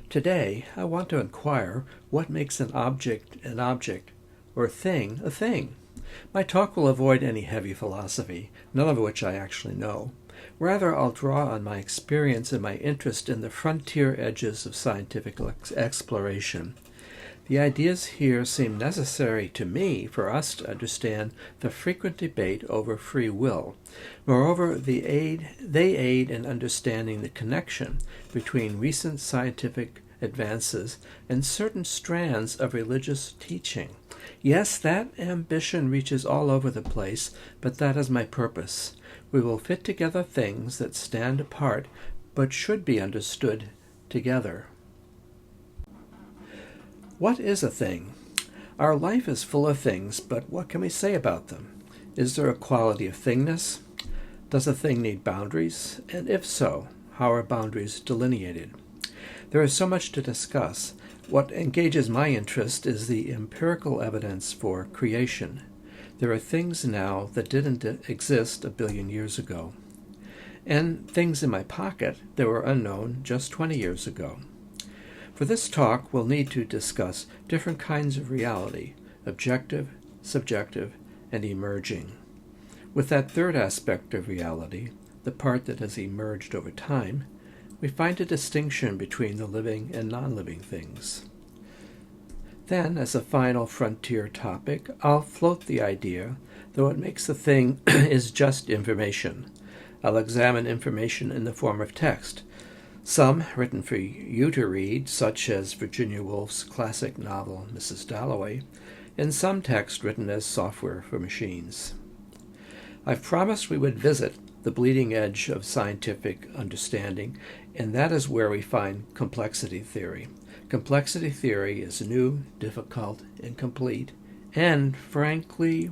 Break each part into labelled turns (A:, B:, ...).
A: Today, I want to inquire what makes an object, or a thing, a thing. My talk will avoid any heavy philosophy, none of which I actually know. Rather, I'll draw on my experience and my interest in the frontier edges of scientific exploration. The ideas here seem necessary to me for us to understand the frequent debate over free will. Moreover, they aid in understanding the connection between recent scientific advances and certain strands of religious teaching. Yes, that ambition reaches all over the place, but that is my purpose. We will fit together things that stand apart but should be understood together. What is a thing? Our life is full of things, but what can we say about them? Is there a quality of thingness? Does a thing need boundaries? And if so, how are boundaries delineated? There is so much to discuss. What engages my interest is the empirical evidence for creation. There are things now that didn't exist a billion years ago, and things in my pocket that were unknown just 20 years ago. For this talk, we'll need to discuss different kinds of reality: objective, subjective, and emerging. With that third aspect of reality, the part that has emerged over time, we find a distinction between the living and non-living things. Then, as a final frontier topic, I'll float the idea that what makes a thing is just information. I'll examine information in the form of text, some written for you to read, such as Virginia Woolf's classic novel, Mrs. Dalloway, and some text written as software for machines. I've promised we would visit the bleeding edge of scientific understanding, and that is where we find complexity theory. Complexity theory is new, difficult, incomplete, and, frankly,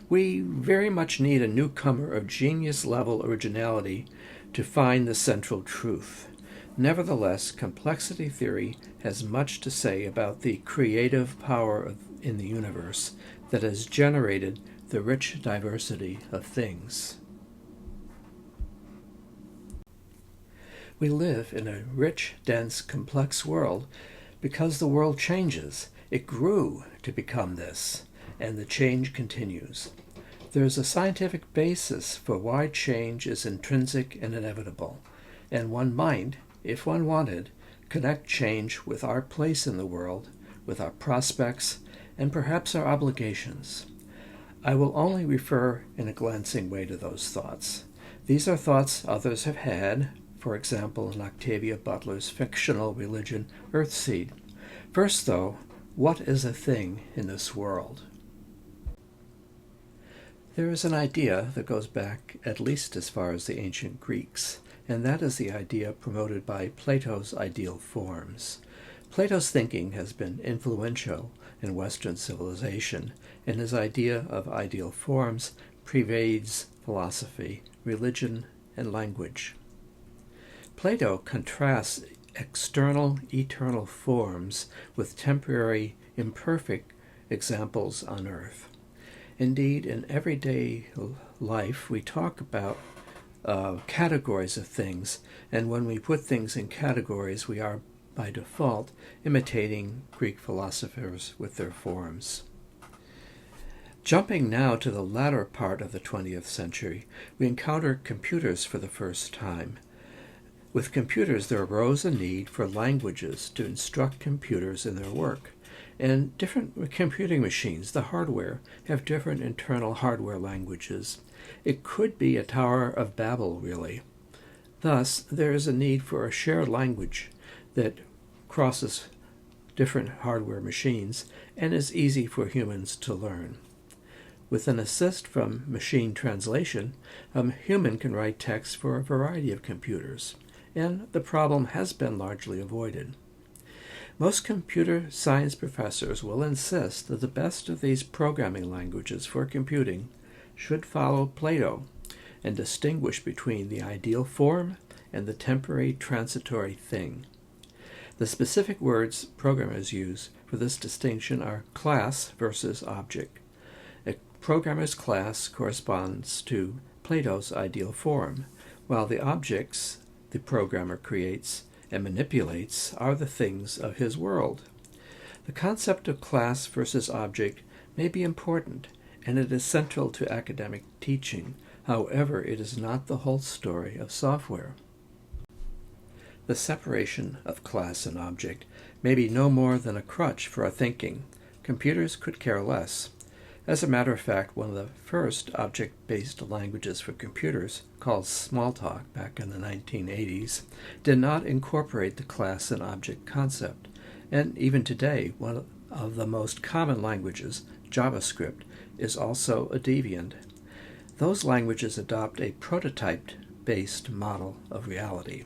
A: we very much need a newcomer of genius-level originality to find the central truth. Nevertheless, complexity theory has much to say about the creative power in the universe that has generated the rich diversity of things. We live in a rich, dense, complex world because the world changes. It grew to become this, and the change continues. There is a scientific basis for why change is intrinsic and inevitable, and one might, if one wanted, connect change with our place in the world, with our prospects, and perhaps our obligations. I will only refer in a glancing way to those thoughts. These are thoughts others have had, for example, in Octavia Butler's fictional religion, Earthseed. First, though, what is a thing in this world? There is an idea that goes back at least as far as the ancient Greeks, and that is the idea promoted by Plato's ideal forms. Plato's thinking has been influential in Western civilization, and his idea of ideal forms pervades philosophy, religion, and language. Plato contrasts external, eternal forms with temporary, imperfect examples on earth. Indeed, in everyday life, we talk about categories of things, and when we put things in categories, we are, by default, imitating Greek philosophers with their forms. Jumping now to the latter part of the 20th century, we encounter computers for the first time. With computers, there arose a need for languages to instruct computers in their work. And different computing machines, the hardware, have different internal hardware languages. It could be a Tower of Babel, really. Thus, there is a need for a shared language that crosses different hardware machines and is easy for humans to learn. With an assist from machine translation, a human can write text for a variety of computers, and the problem has been largely avoided. Most computer science professors will insist that the best of these programming languages for computing should follow Plato and distinguish between the ideal form and the temporary transitory thing. The specific words programmers use for this distinction are class versus object. A programmer's class corresponds to Plato's ideal form, while the objects the programmer creates and manipulates are the things of his world. The concept of class versus object may be important, and it is central to academic teaching. However, it is not the whole story of software. The separation of class and object may be no more than a crutch for our thinking. Computers could care less. As a matter of fact, one of the first object-based languages for computers, called Smalltalk back in the 1980s, did not incorporate the class and object concept. And even today, one of the most common languages, JavaScript, is also a deviant. Those languages adopt a prototype-based model of reality.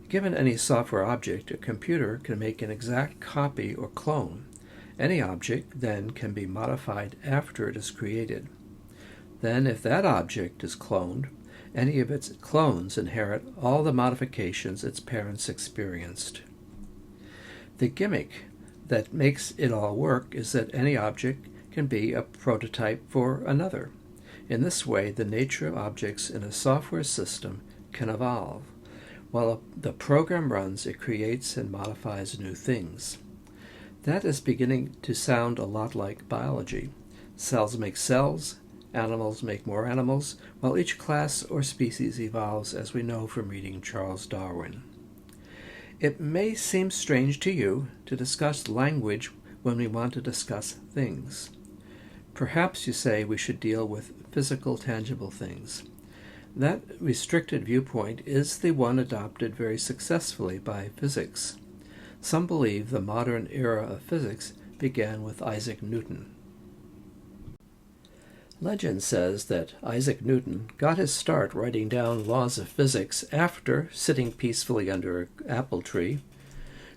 A: Given any software object, a computer can make an exact copy or clone. Any object, then, can be modified after it is created. Then, if that object is cloned, any of its clones inherit all the modifications its parents experienced. The gimmick that makes it all work is that any object can be a prototype for another. In this way, the nature of objects in a software system can evolve. While the program runs, it creates and modifies new things. That is beginning to sound a lot like biology. Cells make cells, animals make more animals, while each class or species evolves, as we know from reading Charles Darwin. It may seem strange to you to discuss language when we want to discuss things. Perhaps you say we should deal with physical, tangible things. That restricted viewpoint is the one adopted very successfully by physics. Some believe the modern era of physics began with Isaac Newton. Legend says that Isaac Newton got his start writing down laws of physics after sitting peacefully under an apple tree,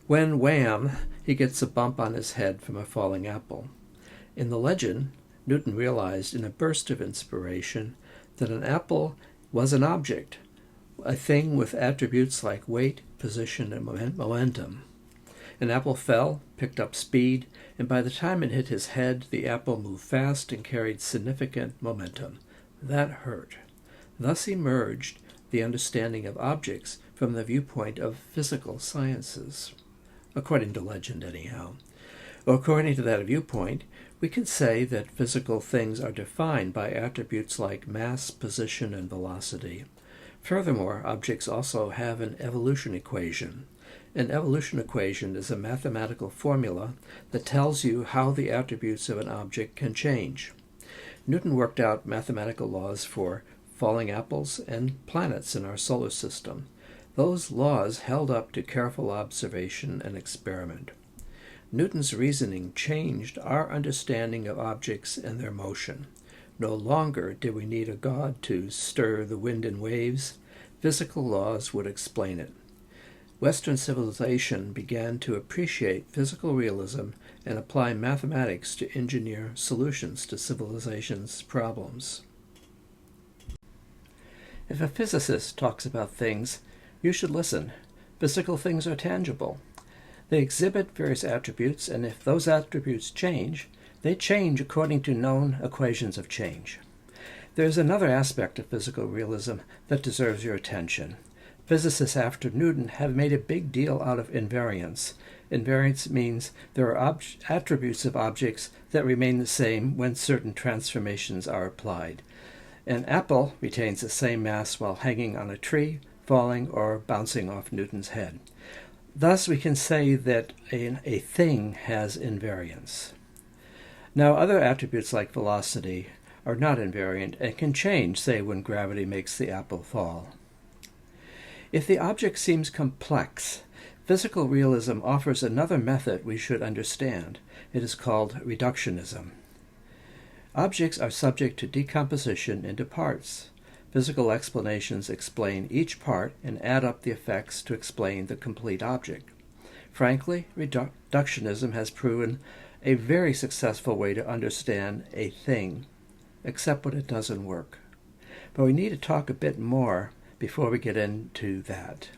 A: when, wham, he gets a bump on his head from a falling apple. In the legend, Newton realized in a burst of inspiration that an apple was an object, a thing with attributes like weight, position, and momentum. An apple fell, picked up speed, and by the time it hit his head, the apple moved fast and carried significant momentum. That hurt. Thus emerged the understanding of objects from the viewpoint of physical sciences. According to legend, anyhow. According to that viewpoint, we can say that physical things are defined by attributes like mass, position, and velocity. Furthermore, objects also have an evolution equation. An evolution equation is a mathematical formula that tells you how the attributes of an object can change. Newton worked out mathematical laws for falling apples and planets in our solar system. Those laws held up to careful observation and experiment. Newton's reasoning changed our understanding of objects and their motion. No longer did we need a god to stir the wind and waves. Physical laws would explain it. Western civilization began to appreciate physical realism and apply mathematics to engineer solutions to civilization's problems. If a physicist talks about things, you should listen. Physical things are tangible. They exhibit various attributes, and if those attributes change, they change according to known equations of change. There is another aspect of physical realism that deserves your attention. Physicists after Newton have made a big deal out of invariance. Invariance means there are attributes of objects that remain the same when certain transformations are applied. An apple retains the same mass while hanging on a tree, falling, or bouncing off Newton's head. Thus, we can say that a thing has invariance. Now, other attributes like velocity are not invariant and can change, say, when gravity makes the apple fall. If the object seems complex, physical realism offers another method we should understand. It is called reductionism. Objects are subject to decomposition into parts. Physical explanations explain each part and add up the effects to explain the complete object. Frankly, reductionism has proven a very successful way to understand a thing, except when it doesn't work. But we need to talk a bit more before we get into that.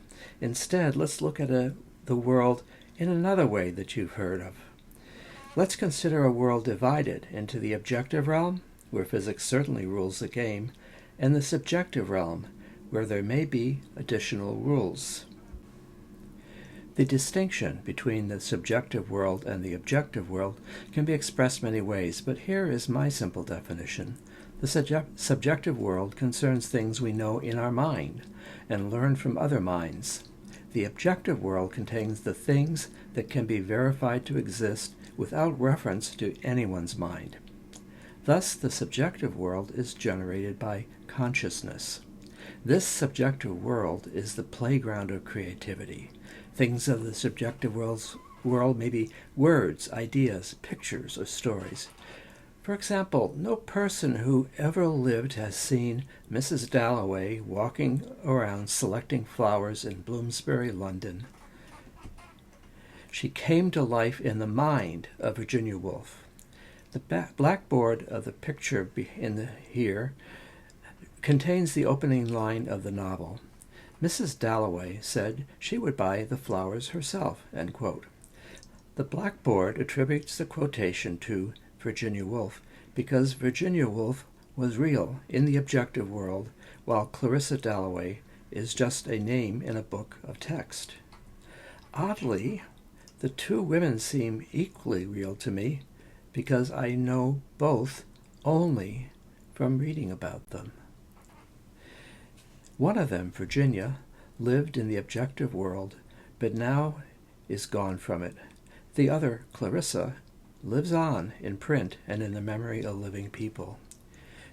A: Instead, let's look at the world in another way that you've heard of. Let's consider a world divided into the objective realm, where physics certainly rules the game, and the subjective realm, where there may be additional rules. The distinction between the subjective world and the objective world can be expressed many ways, but here is my simple definition. The subjective world concerns things we know in our mind and learn from other minds. The objective world contains the things that can be verified to exist without reference to anyone's mind. Thus, the subjective world is generated by consciousness. This subjective world is the playground of creativity. Things of the subjective world may be words, ideas, pictures, or stories. For example, no person who ever lived has seen Mrs. Dalloway walking around selecting flowers in Bloomsbury, London. She came to life in the mind of Virginia Woolf. The blackboard of the picture here contains the opening line of the novel. Mrs. Dalloway said she would buy the flowers herself, end quote. The blackboard attributes the quotation to Virginia Woolf because Virginia Woolf was real in the objective world, while Clarissa Dalloway is just a name in a book of text. Oddly, the two women seem equally real to me because I know both only from reading about them. One of them, Virginia, lived in the objective world, but now is gone from it. The other, Clarissa, lives on in print and in the memory of living people.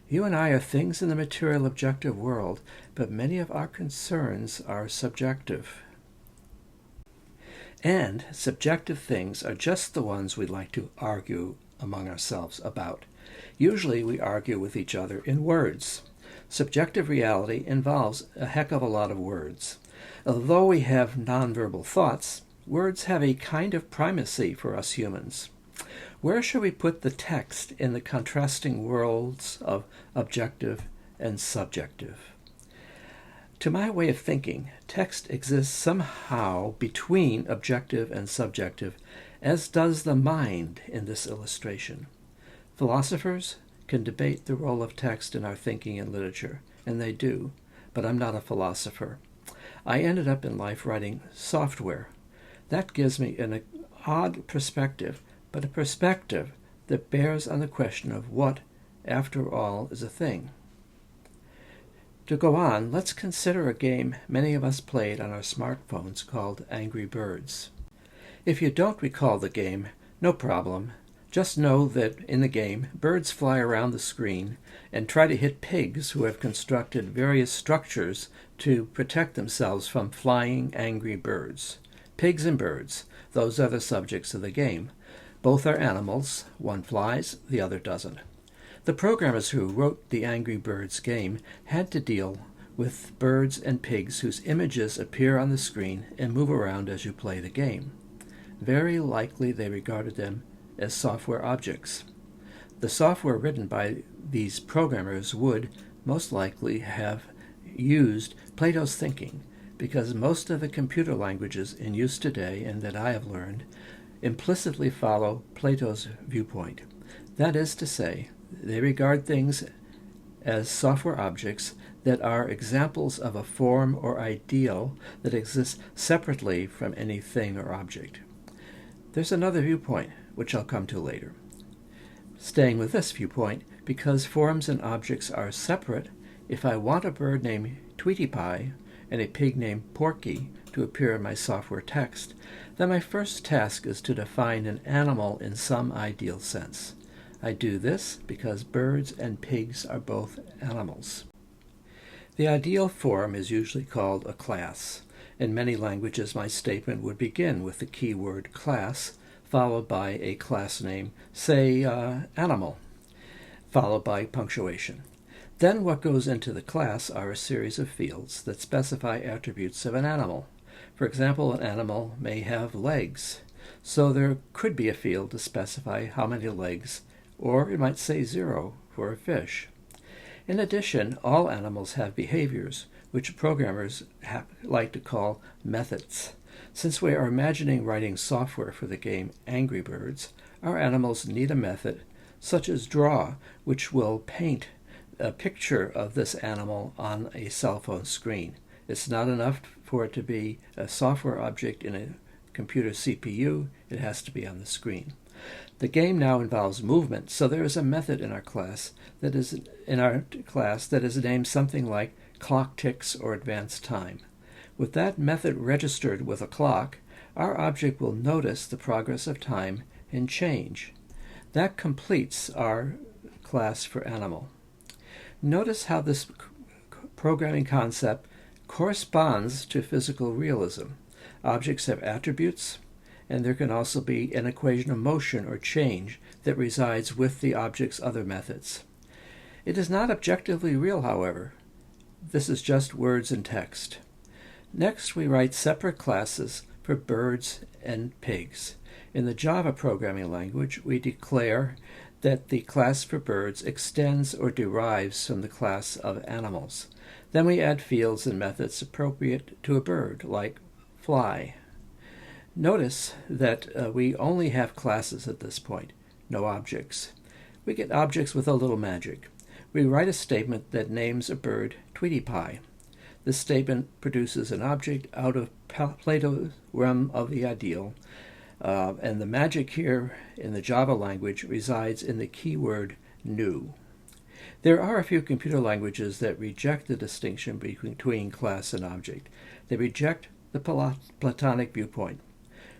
A: You and I are things in the material objective world, but many of our concerns are subjective. And subjective things are just the ones we like to argue among ourselves about. Usually we argue with each other in words. Subjective reality involves a heck of a lot of words. Although we have nonverbal thoughts, words have a kind of primacy for us humans. Where shall we put the text in the contrasting worlds of objective and subjective? To my way of thinking, text exists somehow between objective and subjective, as does the mind in this illustration. Philosophers can debate the role of text in our thinking and literature, and they do, but I'm not a philosopher. I ended up in life writing software. That gives me an odd perspective, but a perspective that bears on the question of what, after all, is a thing. To go on, let's consider a game many of us played on our smartphones called Angry Birds. If you don't recall the game, no problem. Just know that in the game, birds fly around the screen and try to hit pigs who have constructed various structures to protect themselves from flying angry birds. Pigs and birds, those are the subjects of the game. Both are animals. One flies, the other doesn't. The programmers who wrote the Angry Birds game had to deal with birds and pigs whose images appear on the screen and move around as you play the game. Very likely they regarded them as software objects. The software written by these programmers would most likely have used Plato's thinking, because most of the computer languages in use today and that I have learned implicitly follow Plato's viewpoint. That is to say, they regard things as software objects that are examples of a form or ideal that exists separately from any thing or object. There's another viewpoint, which I'll come to later. Staying with this viewpoint, because forms and objects are separate, if I want a bird named Tweety Pie and a pig named Porky to appear in my software text, then my first task is to define an animal in some ideal sense. I do this because birds and pigs are both animals. The ideal form is usually called a class. In many languages, my statement would begin with the keyword class, followed by a class name, say animal, followed by punctuation. Then what goes into the class are a series of fields that specify attributes of an animal. For example, an animal may have legs, so there could be a field to specify how many legs, or it might say 0 for a fish. In addition, all animals have behaviors, which programmers like to call methods. Since we are imagining writing software for the game Angry Birds, our animals need a method, such as draw, which will paint a picture of this animal on a cell phone screen. It's not enough for it to be a software object in computer CPU, it has to be on the screen. The game now involves movement, so there is a method in our class that is named something like clock ticks or advanced time. With that method registered with a clock, our object will notice the progress of time and change. That completes our class for animal. Notice how this programming concept corresponds to physical realism. Objects have attributes, and there can also be an equation of motion or change that resides with the object's other methods. It is not objectively real, however. This is just words and text. Next, we write separate classes for birds and pigs. In the Java programming language, we declare that the class for birds extends or derives from the class of animals. Then we add fields and methods appropriate to a bird, like fly. Notice that we only have classes at this point, no objects. We get objects with a little magic. We write a statement that names a bird Tweety Pie. This statement produces an object out of Plato's realm of the ideal, and the magic here in the Java language resides in the keyword new. There are a few computer languages that reject the distinction between class and object. They reject the Platonic viewpoint.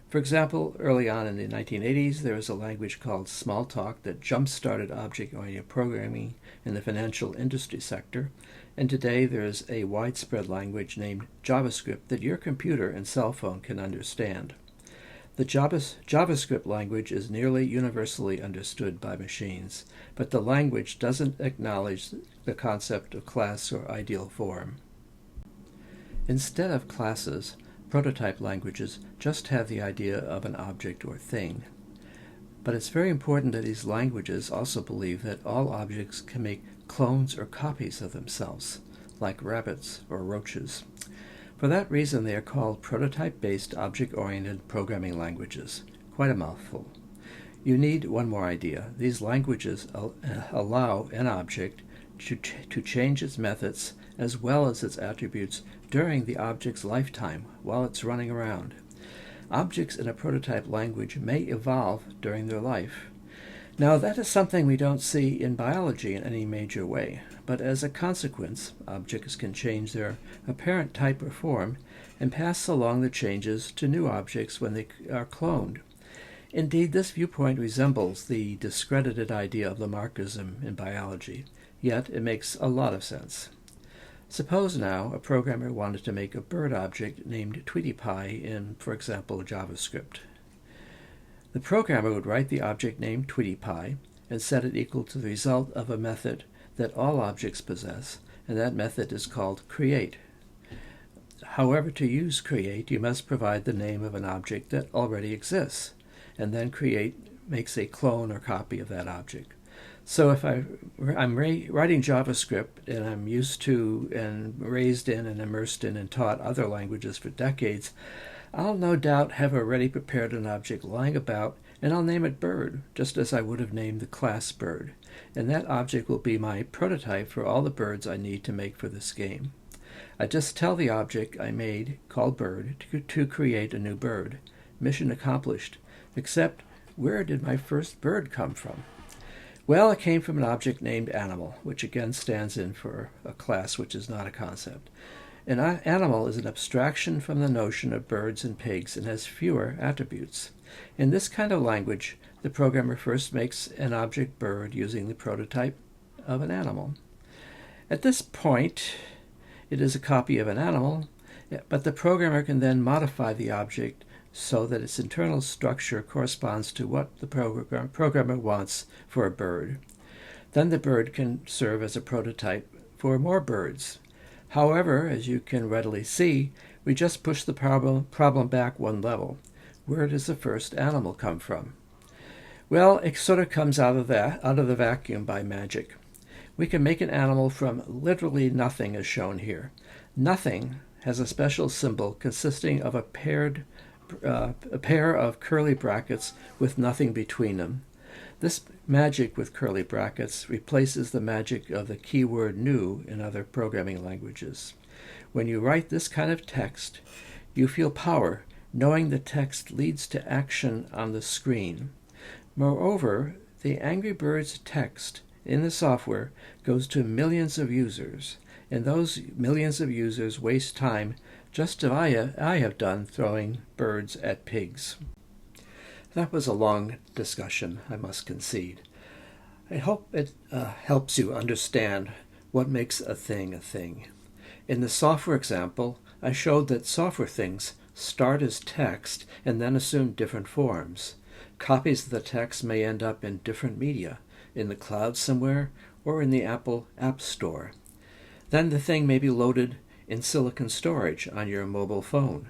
A: For example, early on in the 1980s, there was a language called Smalltalk that jump-started object-oriented programming in the financial industry sector, and today there is a widespread language named JavaScript that your computer and cell phone can understand. The JavaScript language is nearly universally understood by machines, but the language doesn't acknowledge the concept of class or ideal form. Instead of classes, prototype languages just have the idea of an object or thing. But it's very important that these languages also believe that all objects can make clones or copies of themselves, like rabbits or roaches. For that reason, they are called prototype-based object-oriented programming languages. Quite a mouthful. You need one more idea. These languages allow an object to change its methods as well as its attributes during the object's lifetime while it's running around. Objects in a prototype language may evolve during their life. Now, that is something we don't see in biology in any major way, but as a consequence, objects can change their apparent type or form and pass along the changes to new objects when they are cloned. Indeed, this viewpoint resembles the discredited idea of Lamarckism in biology, yet it makes a lot of sense. Suppose now a programmer wanted to make a bird object named Tweety Pie in, for example, JavaScript. The programmer would write the object named Tweety Pie and set it equal to the result of a method that all objects possess, and that method is called create. However, to use create, you must provide the name of an object that already exists, and then create makes a clone or copy of that object. So if I'm writing JavaScript and I'm used to and raised in and immersed in and taught other languages for decades, I'll no doubt have already prepared an object lying about, and I'll name it bird, just as I would have named the class bird. And that object will be my prototype for all the birds I need to make for this game. I just tell the object I made, called bird, to create a new bird. Mission accomplished. Except, where did my first bird come from? Well, it came from an object named animal, which again stands in for a class which is not a concept. An animal is an abstraction from the notion of birds and pigs and has fewer attributes. In this kind of language, the programmer first makes an object bird using the prototype of an animal. At this point, it is a copy of an animal, but the programmer can then modify the object so that its internal structure corresponds to what the programmer wants for a bird. Then the bird can serve as a prototype for more birds. However, as you can readily see, we just push the problem back one level. Where does the first animal come from? Well, it sort of comes out of the vacuum by magic. We can make an animal from literally nothing as shown here. Nothing has a special symbol consisting of a pair of curly brackets with nothing between them. This magic with curly brackets replaces the magic of the keyword new in other programming languages. When you write this kind of text, you feel power Knowing the text leads to action on the screen. Moreover, the Angry Birds text in the software goes to millions of users, and those millions of users waste time just as I have done throwing birds at pigs. That was a long discussion, I must concede. I hope it helps you understand what makes a thing a thing. In the software example, I showed that software things start as text and then assume different forms. Copies of the text may end up in different media, in the cloud somewhere, or in the Apple App Store. Then the thing may be loaded in silicon storage on your mobile phone.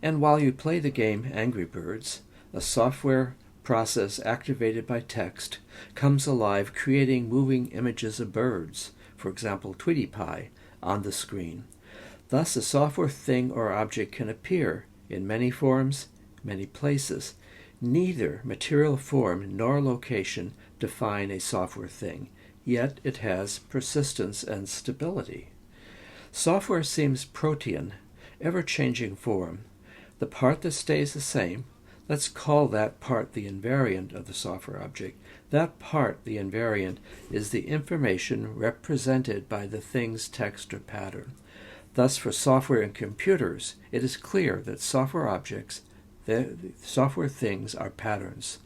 A: And while you play the game Angry Birds, a software process activated by text comes alive, creating moving images of birds, for example Tweety Pie, on the screen. Thus a software thing or object can appear in many forms, many places. Neither material form nor location define a software thing, yet it has persistence and stability. Software seems protean, ever-changing form. The part that stays the same, let's call that part the invariant of the software object. That part, the invariant, is the information represented by the thing's text or pattern. Thus, for software and computers, it is clear that software objects, the software things, are patterns.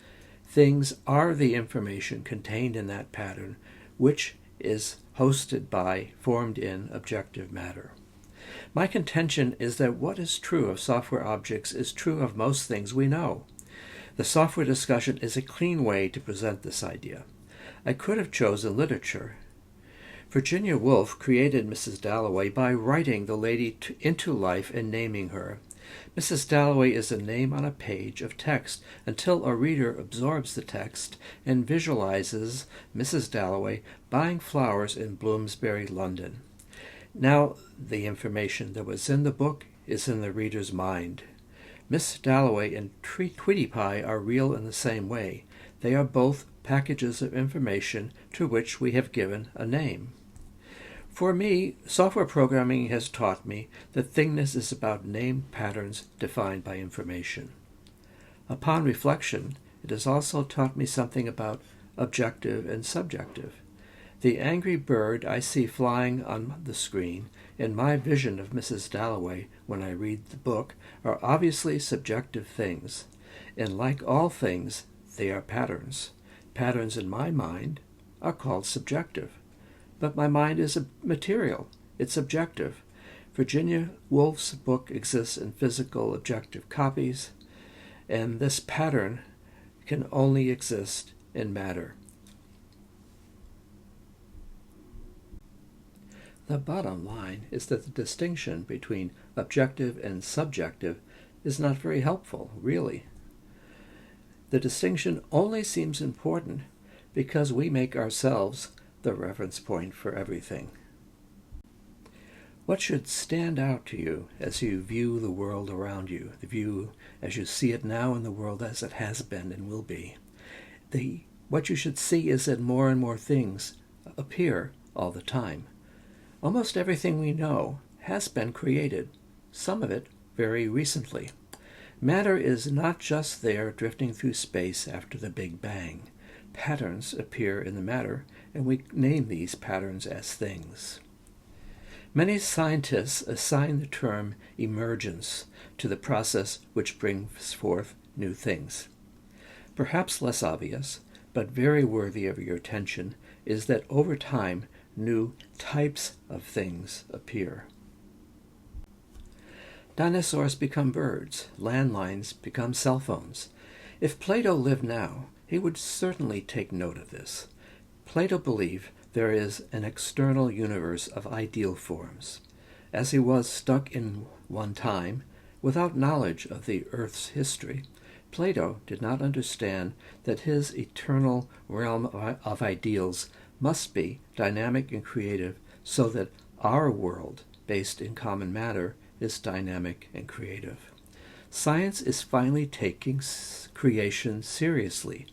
A: Things are the information contained in that pattern, which is hosted by, formed in, objective matter. My contention is that what is true of software objects is true of most things we know. The software discussion is a clean way to present this idea. I could have chosen literature. Virginia Woolf created Mrs. Dalloway by writing the lady into life and naming her. Mrs. Dalloway is a name on a page of text until a reader absorbs the text and visualizes Mrs. Dalloway buying flowers in Bloomsbury, London. Now the information that was in the book is in the reader's mind. Miss Dalloway and Tweety Pie are real in the same way. They are both packages of information to which we have given a name. For me, software programming has taught me that thingness is about named patterns defined by information. Upon reflection, it has also taught me something about objective and subjective. The angry bird I see flying on the screen and my vision of Mrs. Dalloway when I read the book are obviously subjective things, and like all things, they are patterns. Patterns in my mind are called subjective. But my mind is material. It's objective. Virginia Woolf's book exists in physical objective copies, and this pattern can only exist in matter. The bottom line is that the distinction between objective and subjective is not very helpful, really. The distinction only seems important because we make ourselves the reference point for everything. What should stand out to you as you view the world around you, the view as you see it now in the world as it has been and will be? What you should see is that more and more things appear all the time. Almost everything we know has been created, some of it very recently. Matter is not just there drifting through space after the Big Bang. Patterns appear in the matter, and we name these patterns as things. Many scientists assign the term emergence to the process which brings forth new things. Perhaps less obvious, but very worthy of your attention, is that over time, new types of things appear. Dinosaurs become birds, landlines become cell phones. If Plato lived now, he would certainly take note of this. Plato believed there is an external universe of ideal forms. As he was stuck in one time, without knowledge of the Earth's history, Plato did not understand that his eternal realm of ideals must be dynamic and creative, so that our world, based in common matter, is dynamic and creative. Science is finally taking creation seriously,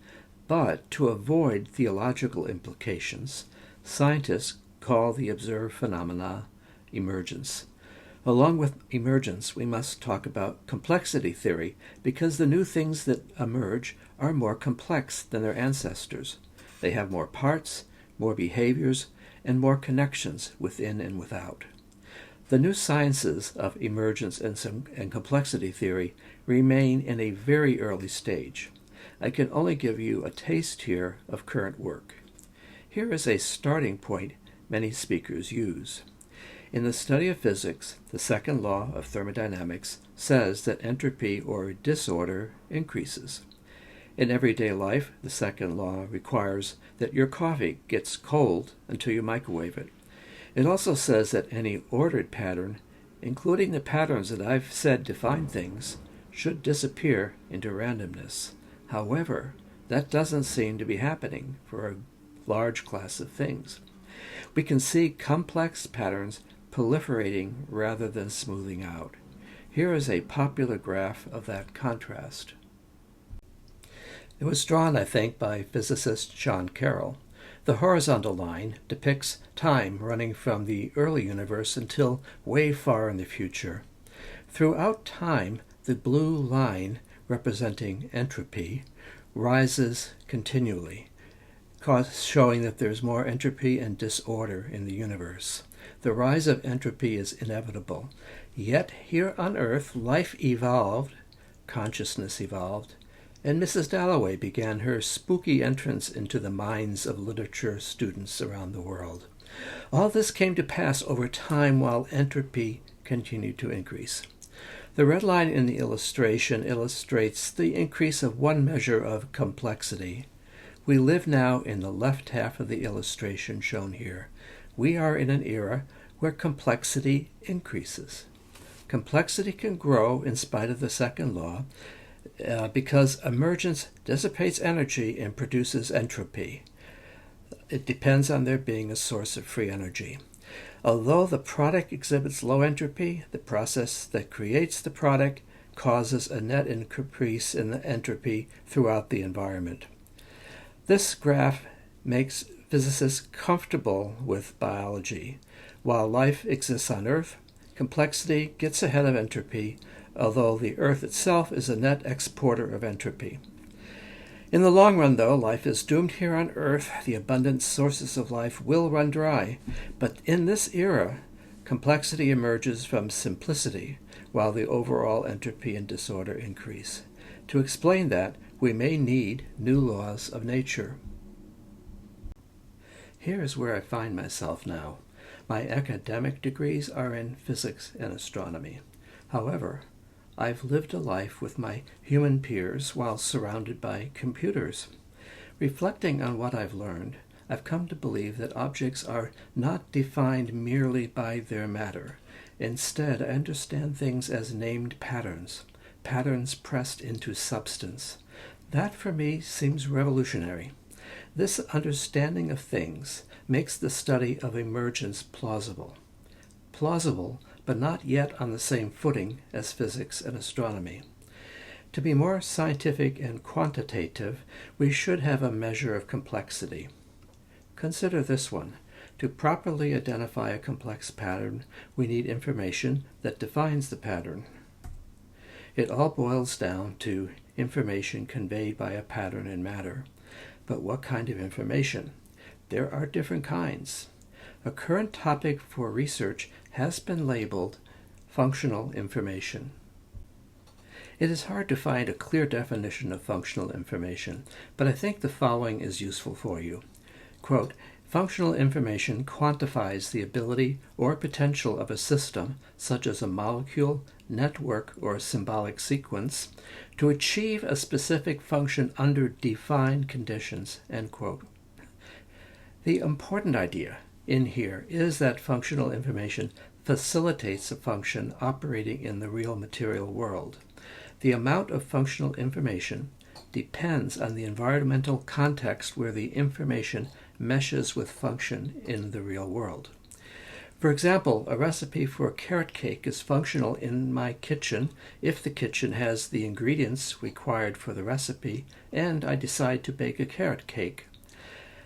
A: but to avoid theological implications, scientists call the observed phenomena emergence. Along with emergence, we must talk about complexity theory, because the new things that emerge are more complex than their ancestors. They have more parts, more behaviors, and more connections within and without. The new sciences of emergence and complexity theory remain in a very early stage. I can only give you a taste here of current work. Here is a starting point many speakers use. In the study of physics, the second law of thermodynamics says that entropy or disorder increases. In everyday life, the second law requires that your coffee gets cold until you microwave it. It also says that any ordered pattern, including the patterns that I've said define things, should disappear into randomness. However, that doesn't seem to be happening for a large class of things. We can see complex patterns proliferating rather than smoothing out. Here is a popular graph of that contrast. It was drawn, I think, by physicist John Carroll. The horizontal line depicts time running from the early universe until way far in the future. Throughout time, the blue line, representing entropy, rises continually, showing that there's more entropy and disorder in the universe. The rise of entropy is inevitable. Yet here on Earth, life evolved, consciousness evolved, and Mrs. Dalloway began her spooky entrance into the minds of literature students around the world. All this came to pass over time while entropy continued to increase. The red line in the illustration illustrates the increase of one measure of complexity. We live now in the left half of the illustration shown here. We are in an era where complexity increases. Complexity can grow in spite of the second law because emergence dissipates energy and produces entropy. It depends on there being a source of free energy. Although the product exhibits low entropy, the process that creates the product causes a net increase in the entropy throughout the environment. This graph makes physicists comfortable with biology. While life exists on Earth, complexity gets ahead of entropy, although the Earth itself is a net exporter of entropy. In the long run, though, life is doomed here on Earth. The abundant sources of life will run dry. But in this era, complexity emerges from simplicity, while the overall entropy and disorder increase. To explain that, we may need new laws of nature. Here is where I find myself now. My academic degrees are in physics and astronomy. However, I've lived a life with my human peers while surrounded by computers. Reflecting on what I've learned, I've come to believe that objects are not defined merely by their matter. Instead, I understand things as named patterns, patterns pressed into substance. That, for me, seems revolutionary. This understanding of things makes the study of emergence plausible. Plausible, but not yet on the same footing as physics and astronomy. To be more scientific and quantitative, we should have a measure of complexity. Consider this one. To properly identify a complex pattern, we need information that defines the pattern. It all boils down to information conveyed by a pattern in matter. But what kind of information? There are different kinds. A current topic for research has been labeled functional information. It is hard to find a clear definition of functional information, but I think the following is useful for you. Quote, functional information quantifies the ability or potential of a system, such as a molecule, network, or symbolic sequence, to achieve a specific function under defined conditions, end quote. The important idea in here is that functional information facilitates a function operating in the real material world. The amount of functional information depends on the environmental context where the information meshes with function in the real world. For example, a recipe for a carrot cake is functional in my kitchen if the kitchen has the ingredients required for the recipe and I decide to bake a carrot cake.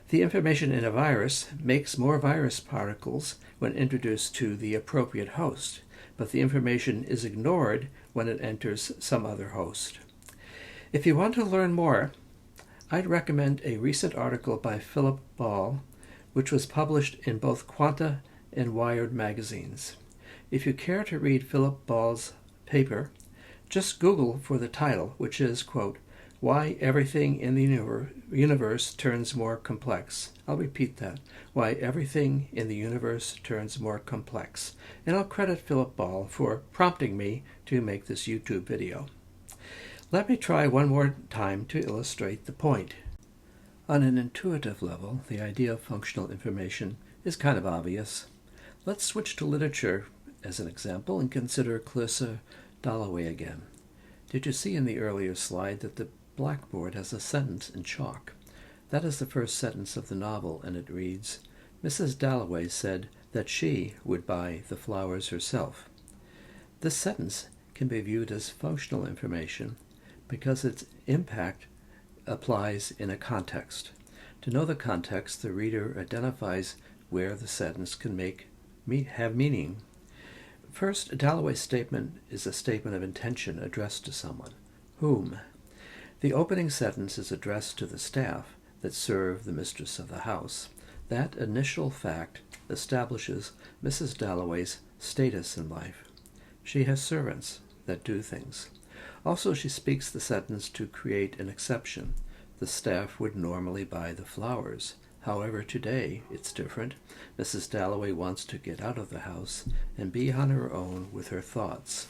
A: The information in a virus makes more virus particles when introduced to the appropriate host, but the information is ignored when it enters some other host. If you want to learn more, I'd recommend a recent article by Philip Ball, which was published in both Quanta and Wired magazines. If you care to read Philip Ball's paper, just Google for the title, which is, quote, "Why Everything in the Universe Turns More Complex." I'll repeat that. Why Everything in the Universe Turns More Complex. And I'll credit Philip Ball for prompting me to make this YouTube video. Let me try one more time to illustrate the point. On an intuitive level, the idea of functional information is kind of obvious. Let's switch to literature as an example and consider Clarissa Dalloway again. Did you see in the earlier slide that the blackboard has a sentence in chalk? That is the first sentence of the novel, and it reads, "Mrs. Dalloway said that she would buy the flowers herself." This sentence can be viewed as functional information because its impact applies in a context. To know the context, the reader identifies where the sentence can have meaning. First, Dalloway's statement is a statement of intention addressed to someone. Whom? The opening sentence is addressed to the staff that serve the mistress of the house. That initial fact establishes Mrs. Dalloway's status in life. She has servants that do things. Also, she speaks the sentence to create an exception. The staff would normally buy the flowers. However, today it's different. Mrs. Dalloway wants to get out of the house and be on her own with her thoughts.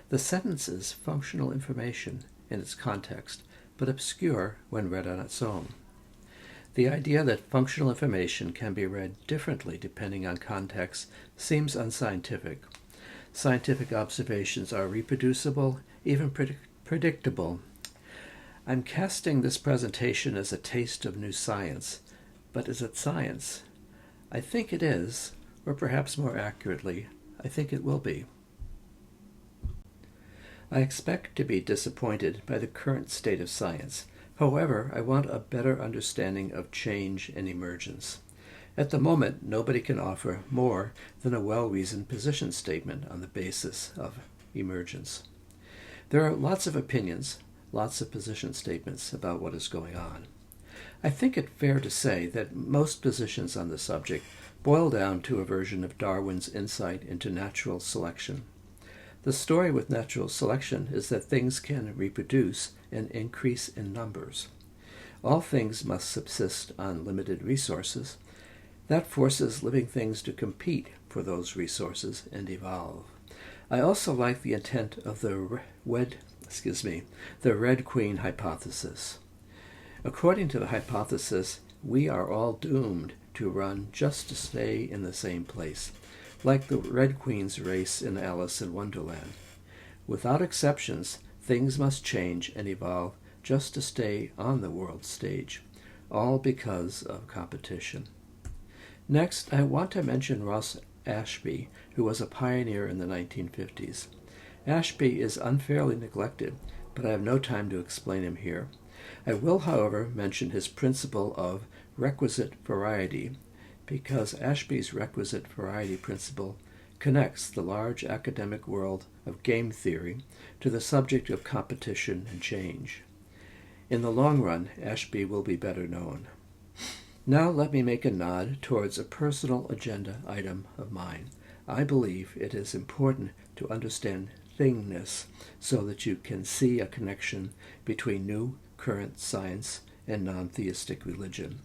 A: The sentence is functional information in its context, but obscure when read on its own. The idea that functional information can be read differently depending on context seems unscientific. Scientific observations are reproducible, even predictable. I'm casting this presentation as a taste of new science, but is it science? I think it is, or perhaps more accurately, I think it will be. I expect to be disappointed by the current state of science. However, I want a better understanding of change and emergence. At the moment, nobody can offer more than a well-reasoned position statement on the basis of emergence. There are lots of opinions, lots of position statements about what is going on. I think it fair to say that most positions on the subject boil down to a version of Darwin's insight into natural selection. The story with natural selection is that things can reproduce and increase in numbers. All things must subsist on limited resources. That forces living things to compete for those resources and evolve. I also like the intent of the Red Queen hypothesis. According to the hypothesis, we are all doomed to run just to stay in the same place, like the Red Queen's race in Alice in Wonderland. Without exceptions, things must change and evolve just to stay on the world stage, all because of competition. Next, I want to mention Ross Ashby, who was a pioneer in the 1950s. Ashby is unfairly neglected, but I have no time to explain him here. I will, however, mention his principle of requisite variety, because Ashby's requisite variety principle connects the large academic world of game theory to the subject of competition and change. In the long run, Ashby will be better known. Now let me make a nod towards a personal agenda item of mine. I believe it is important to understand Thingness so that you can see a connection between new current science and non-theistic religion.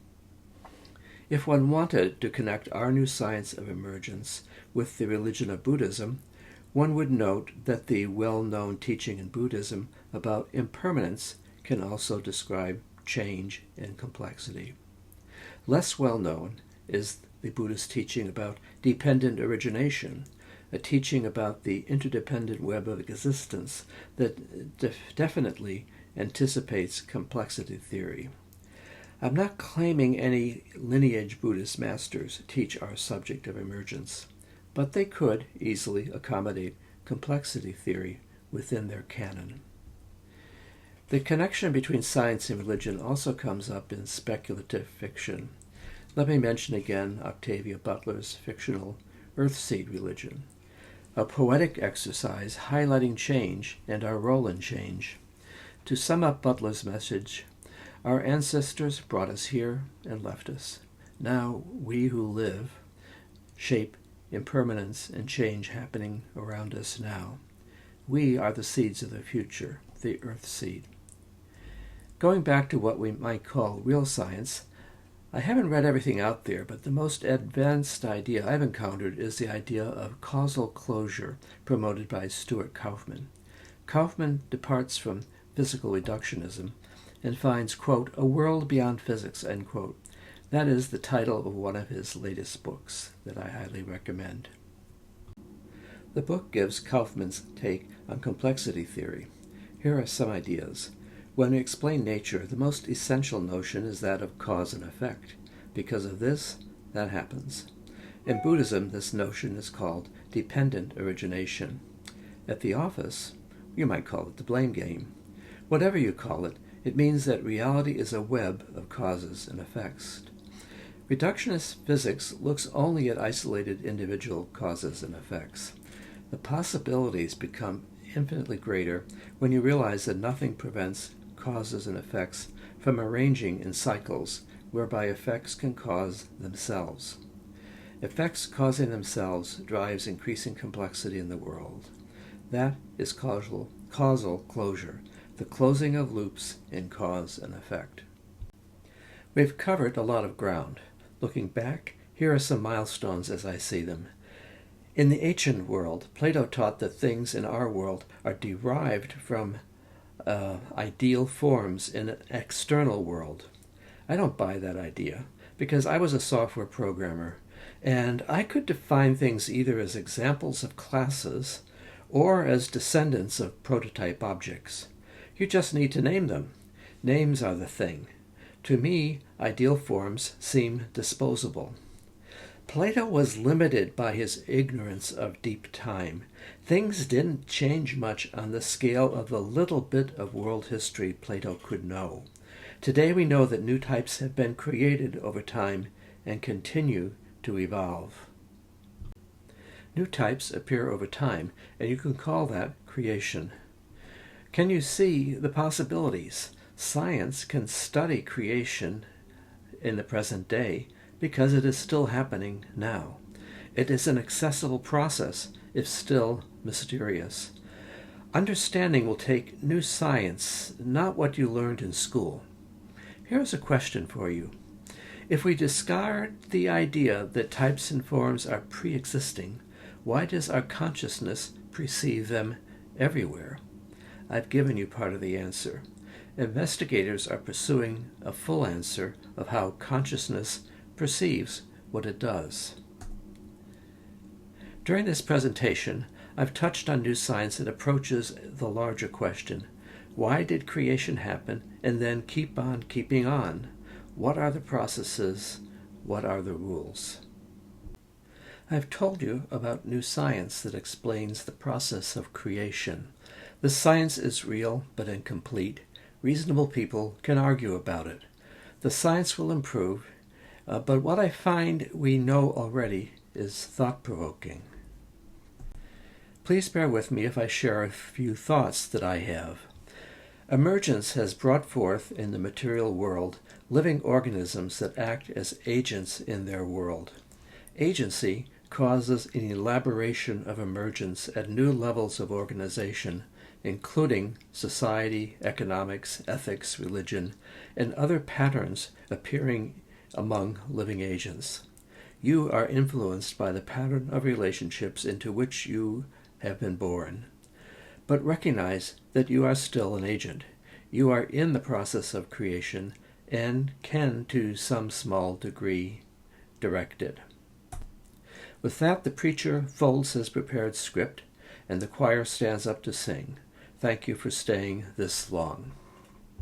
A: If one wanted to connect our new science of emergence with the religion of Buddhism, one would note that the well-known teaching in Buddhism about impermanence can also describe change and complexity. Less well-known is the Buddhist teaching about dependent origination, a teaching about the interdependent web of existence that definitely anticipates complexity theory. I'm not claiming any lineage Buddhist masters teach our subject of emergence, but they could easily accommodate complexity theory within their canon. The connection between science and religion also comes up in speculative fiction. Let me mention again Octavia Butler's fictional Earthseed religion. a poetic exercise highlighting change and our role in change. To sum up Butler's message, our ancestors brought us here and left us. Now we who live shape impermanence and change happening around us now. We are the seeds of the future, the earth seed. Going back to what we might call real science, I haven't read everything out there, but the most advanced idea I've encountered is the idea of causal closure promoted by Stuart Kauffman. Kauffman departs from physical reductionism and finds, quote, a world beyond physics, end quote. That is the title of one of his latest books that I highly recommend. The book gives Kauffman's take on complexity theory. Here are some ideas. When we explain nature, the most essential notion is that of cause and effect. Because of this, that happens. In Buddhism, this notion is called dependent origination. At the office, you might call it the blame game. Whatever you call it, it means that reality is a web of causes and effects. Reductionist physics looks only at isolated individual causes and effects. The possibilities become infinitely greater when you realize that nothing prevents causes and effects from arranging in cycles whereby effects can cause themselves. Effects causing themselves drives increasing complexity in the world. That is causal closure, the closing of loops in cause and effect. We've covered a lot of ground. Looking back, here are some milestones as I see them. In the ancient world, Plato taught that things in our world are derived from ideal forms in an external world. I don't buy that idea because I was a software programmer and I could define things either as examples of classes or as descendants of prototype objects. You just need to name them. Names are the thing. To me, ideal forms seem disposable. Plato was limited by his ignorance of deep time. Things didn't change much on the scale of the little bit of world history Plato could know. Today we know that new types have been created over time and continue to evolve. New types appear over time, and you can call that creation. Can you see the possibilities? Science can study creation in the present day because it is still happening now. It is an accessible process, if still mysterious. Understanding will take new science, not what you learned in school. Here's a question for you. If we discard the idea that types and forms are pre-existing, why does our consciousness perceive them everywhere? I've given you part of the answer. Investigators are pursuing a full answer of how consciousness perceives what it does. During this presentation, I've touched on new science that approaches the larger question. Why did creation happen and then keep on keeping on? What are the processes? What are the rules? I've told you about new science that explains the process of creation. The science is real but incomplete. Reasonable people can argue about it. The science will improve, but what I find we know already is thought-provoking. Please bear with me if I share a few thoughts that I have. Emergence has brought forth in the material world living organisms that act as agents in their world. Agency causes an elaboration of emergence at new levels of organization, including society, economics, ethics, religion, and other patterns appearing among living agents. You are influenced by the pattern of relationships into which you have been born. But recognize that you are still an agent. You are in the process of creation and can, to some small degree, direct it. With that, the preacher folds his prepared script, and the choir stands up to sing. Thank you for staying this long.